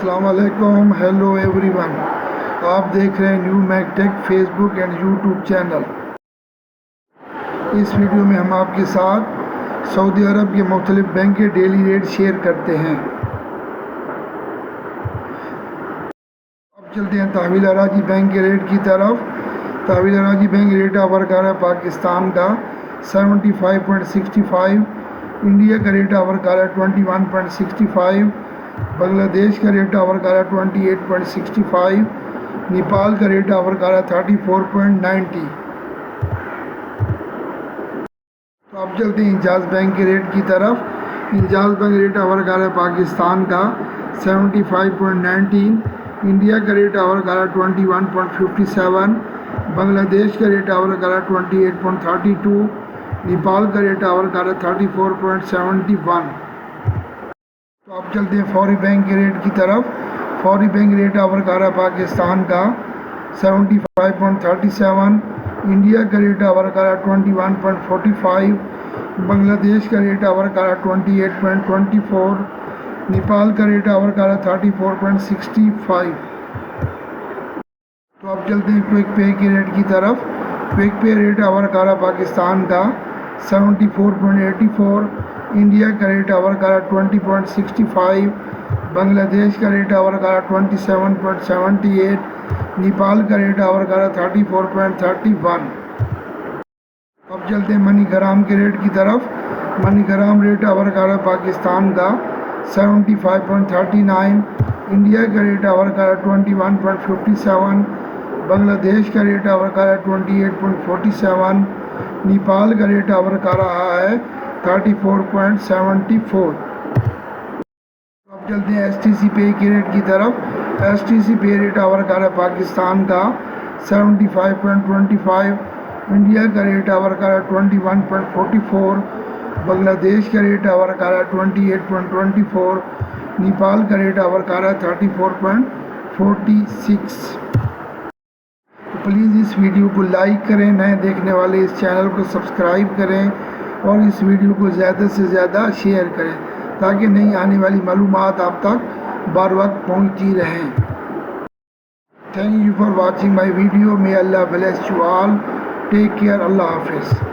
السلام علیکم، hello every one, آپ دیکھ رہے ہیں new mac tech Facebook and YouTube channel. اس ویڈیو میں ہم آپ کے ساتھ سعودی عرب کے مختلف بینک کے ڈیلی ریٹ شیئر کرتے ہیں۔ اب چلتے ہیں تحویل اراضی بینک کے ریٹ کی طرف۔ تحویل اراضی بینک ریٹ آف ورک ہے پاکستان کا 75.65، انڈیا کا ریٹ آف ورک ہے 21.65، بنگلہ دیش کا ریٹ آف ورک ہے 28.65، نیپال کا ریٹ آف ورک ہے 34.90۔ تو اب چلتے ہیں انجاز بینک کے ریٹ کی طرف۔ انجاز بینک ریٹ آف ورک ہے پاکستان کا 75.19، انڈیا کا ریٹ آف ورک ہے 21.57، بنگلہ دیش کا ریٹ آف ورک ہے 28.32، نیپال کا ریٹ آف ورک ہے 34.71۔ تو اب چلتے ہیں فوری بینک کے ریٹ کی طرف۔ فوری بینک ریٹ آف ورک ہے پاکستان کا 75.37، انڈیا کا ریٹ آف ورک ہے 21.45، بنگلہ دیش کا ریٹ آف ورک ہے 28.24، نیپال کا ریٹ آف ورک ہے 34.65۔ تو اب چلتے ہیں کوئک پے کے ریٹ کی طرف۔ Quick pay rate of work ہے پاکستان کا 74.84، انڈیا کا ریٹ آف ورک ہے 20.65، بنگلہ دیش کا ریٹ آف ورک ہے 27.78، نیپال کا ریٹ آف ورک ہے 34.31۔ اب چلتے ہیں منی گرام کے ریٹ کی طرف۔ منی گرام ریٹ آف ورک ہے پاکستان کا 75.39، انڈیا کا ریٹ آف ورک ہے 21.57، بنگلہ دیش کا ریٹ آف ورک ہے 28.47، نیپال کا ریٹ آف ورک آ رہا ہے 34.74۔ اب چلتے ہیں ایس ٹی سی پے کے ریٹ کی طرف۔ S T C pay rate of work ہے پاکستان کا 75.25، انڈیا کا ریٹ آف ورک ہے 21.44، بنگلہ دیش کا ریٹ آف ورک ہے 28.24، نیپال کا ریٹ آف ورک ہے 34.46۔ پلیز اس ویڈیو کو لائک کریں، نئے دیکھنے والے اس چینل کو سبسکرائب کریں اور اس ویڈیو کو زیادہ سے زیادہ شیئر کریں تاکہ نئی آنے والی معلومات آپ تک بار وقت پہنچتی رہیں۔ Thank you for watching my video. may Allah bless you all. Take care. Allah حافظ۔